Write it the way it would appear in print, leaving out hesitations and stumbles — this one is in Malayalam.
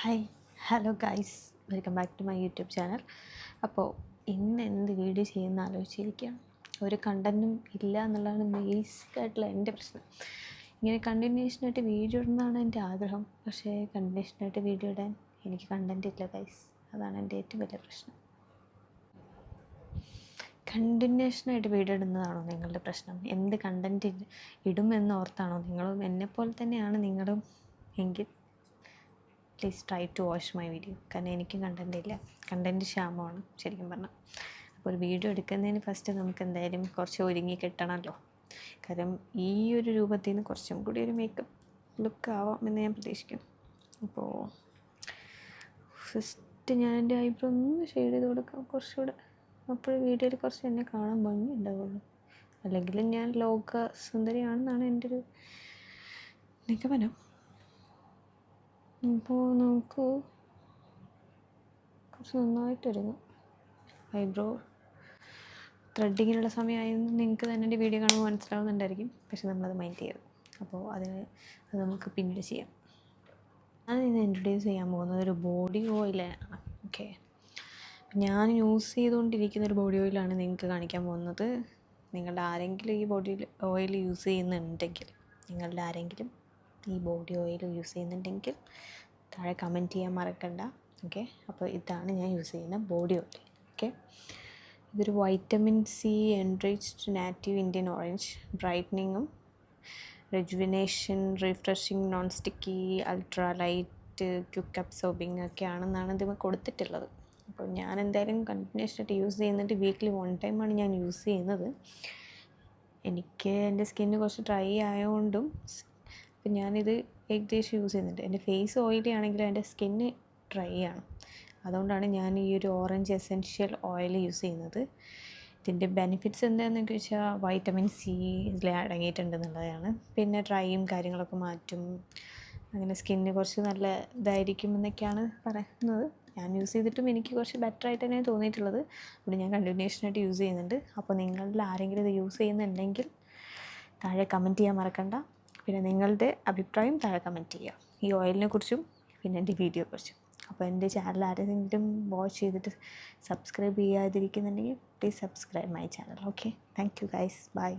Hi hello guys, welcome back to my YouTube channel. അപ്പോൾ ഇന്ന് എന്ത് വീഡിയോ ചെയ്യുന്ന ആലോചിച്ചിരിക്കുകയാണ്. ഒരു കണ്ടൻറ്റും ഇല്ല എന്നുള്ളതാണ് ബേസിക്കായിട്ടുള്ള എൻ്റെ പ്രശ്നം. ഇങ്ങനെ കണ്ടിന്യൂഷനായിട്ട് വീഡിയോ ഇടുന്നതാണ് എൻ്റെ ആഗ്രഹം, പക്ഷേ കണ്ടിന്യൂഷനായിട്ട് വീഡിയോ ഇടാൻ എനിക്ക് കണ്ടൻറ്റ് ഇല്ല ഗൈസ്. അതാണ് എൻ്റെ ഏറ്റവും വലിയ പ്രശ്നം. കണ്ടിന്യൂഷനായിട്ട് വീഡിയോ ഇടുന്നതാണോ നിങ്ങളുടെ പ്രശ്നം? എന്ത് കണ്ടൻറ്റ് ഇടുമെന്ന് ഓർത്താണോ നിങ്ങളും എന്നെപ്പോലെ തന്നെയാണ് നിങ്ങളും എങ്കിൽ please try to watch my video. കാരണം എനിക്കും കണ്ടൻറ്റ് ഇല്ല, കണ്ടൻറ്റ് ക്ഷാമമാണ് ശരിക്കും പറഞ്ഞാൽ. അപ്പോൾ ഒരു വീഡിയോ എടുക്കുന്നതിന് ഫസ്റ്റ് നമുക്ക് എന്തായാലും കുറച്ച് ഒരുങ്ങി കിട്ടണമല്ലോ. കാരണം ഈ ഒരു രൂപത്തിൽ നിന്ന് കുറച്ചും കൂടി ഒരു മേക്കപ്പ് ലുക്ക് ആവാം എന്ന് ഞാൻ പ്രതീക്ഷിക്കുന്നു. അപ്പോൾ ഫസ്റ്റ് ഞാൻ എൻ്റെ ഐബ്രോ ഒന്ന് ഷെയ്ഡ് ചെയ്ത് കൊടുക്കാം കുറച്ചുകൂടെ. അപ്പോൾ വീഡിയോയിൽ കുറച്ച് എന്നെ കാണാൻ ഭംഗി ഉണ്ടാവുള്ളൂ. അല്ലെങ്കിലും ഞാൻ ലോക സുന്ദരിയാണെന്നാണ് എൻ്റെ ഒരു നിഗമനം. ഇപ്പോൾ നമുക്ക് കുറച്ച് നന്നായിട്ട് ഒരുങ്ങും. ഐബ്രോ ത്രെഡിങ്ങിനുള്ള സമയമായിരുന്നു നിങ്ങൾക്ക് തന്നെ എൻ്റെ വീഡിയോ കാണുമ്പോൾ മനസ്സിലാവുന്നുണ്ടായിരിക്കും, പക്ഷെ നമ്മളത് മൈൻഡ് ചെയ്യരുത്. അപ്പോൾ അത് നമുക്ക് പിന്നീട് ചെയ്യാം. ഞാൻ ഇന്ന് ഇൻട്രൊഡ്യൂസ് ചെയ്യാൻ പോകുന്നത് ഒരു ബോഡി ഓയിലാണ്. ഓക്കെ, ഞാൻ യൂസ് ചെയ്തുകൊണ്ടിരിക്കുന്ന ഒരു ബോഡി ഓയിലാണ് നിങ്ങൾക്ക് കാണിക്കാൻ പോകുന്നത്. നിങ്ങളുടെ ആരെങ്കിലും ഈ ബോഡി ഓയിൽ യൂസ് ചെയ്യുന്നുണ്ടെങ്കിൽ, ഈ ബോഡി ഓയിൽ യൂസ് ചെയ്യുന്നുണ്ടെങ്കിൽ താഴെ കമൻറ്റ് ചെയ്യാൻ മറക്കണ്ട. ഓക്കെ, അപ്പോൾ ഇതാണ് ഞാൻ യൂസ് ചെയ്യുന്ന ബോഡി ഓയിൽ. ഓക്കെ, ഇതൊരു vitamin C enriched native Indian orange ബ്രൈറ്റനിങ്ങും rejuvenation, refreshing, non sticky, ultra light, quick absorbing ഒക്കെ ആണെന്നാണ് ഇത് കൊടുത്തിട്ടുള്ളത്. അപ്പോൾ ഞാൻ എന്തായാലും കണ്ടിന്യൂഷനായിട്ട് യൂസ് ചെയ്യുന്നുണ്ട്. വീക്ക്ലി 1 ടൈമാണ് ഞാൻ യൂസ് ചെയ്യുന്നത്. എനിക്ക് എൻ്റെ സ്കിന്ന് കുറച്ച് ഡ്രൈ ആയതുകൊണ്ടും അപ്പം ഞാനിത് ഏകദേശം യൂസ് ചെയ്യുന്നുണ്ട്. എൻ്റെ ഫേസ് ഓയിലി ആണെങ്കിലും എൻ്റെ സ്കിന്ന് ഡ്രൈ ആണ്. അതുകൊണ്ടാണ് ഞാൻ ഈ ഒരു ഓറഞ്ച് എസെൻഷ്യൽ ഓയിൽ യൂസ് ചെയ്യുന്നത്. ഇതിൻ്റെ ബെനിഫിറ്റ്സ് എന്താണെന്ന് ചോദിച്ചാൽ വൈറ്റമിൻ സി ഇതിൽ അടങ്ങിയിട്ടുണ്ടെന്നുള്ളതാണ്. പിന്നെ ഡ്രൈയും കാര്യങ്ങളൊക്കെ മാറ്റും, അങ്ങനെ സ്കിന്ന് കുറച്ച് നല്ല ഇതായിരിക്കും എന്നൊക്കെയാണ് പറയുന്നത്. ഞാൻ യൂസ് ചെയ്തിട്ടും എനിക്ക് കുറച്ച് ബെറ്റർ ആയിട്ട് തന്നെയാണ് തോന്നിയിട്ടുള്ളത്. ഇവിടെ ഞാൻ കണ്ടിന്യൂഷനായിട്ട് യൂസ് ചെയ്യുന്നുണ്ട്. അപ്പോൾ നിങ്ങളിൽ ആരെങ്കിലും ഇത് യൂസ് ചെയ്യുന്നുണ്ടെങ്കിൽ താഴെ കമൻറ്റ് ചെയ്യാൻ മറക്കണ്ട. പിന്നെ നിങ്ങളുടെ അഭിപ്രായം താഴെ കമൻറ്റ് ചെയ്യുക ഈ ഓയിലിനെ കുറിച്ചും പിന്നെ എൻ്റെ വീഡിയോയെ കുറിച്ചും. അപ്പോൾ എൻ്റെ ചാനൽ ആരെങ്കിലും വാച്ച് ചെയ്തിട്ട് സബ്സ്ക്രൈബ് ചെയ്യാതിരിക്കുന്നുണ്ടെങ്കിൽ please subscribe my channel. Okay, thank you guys, by.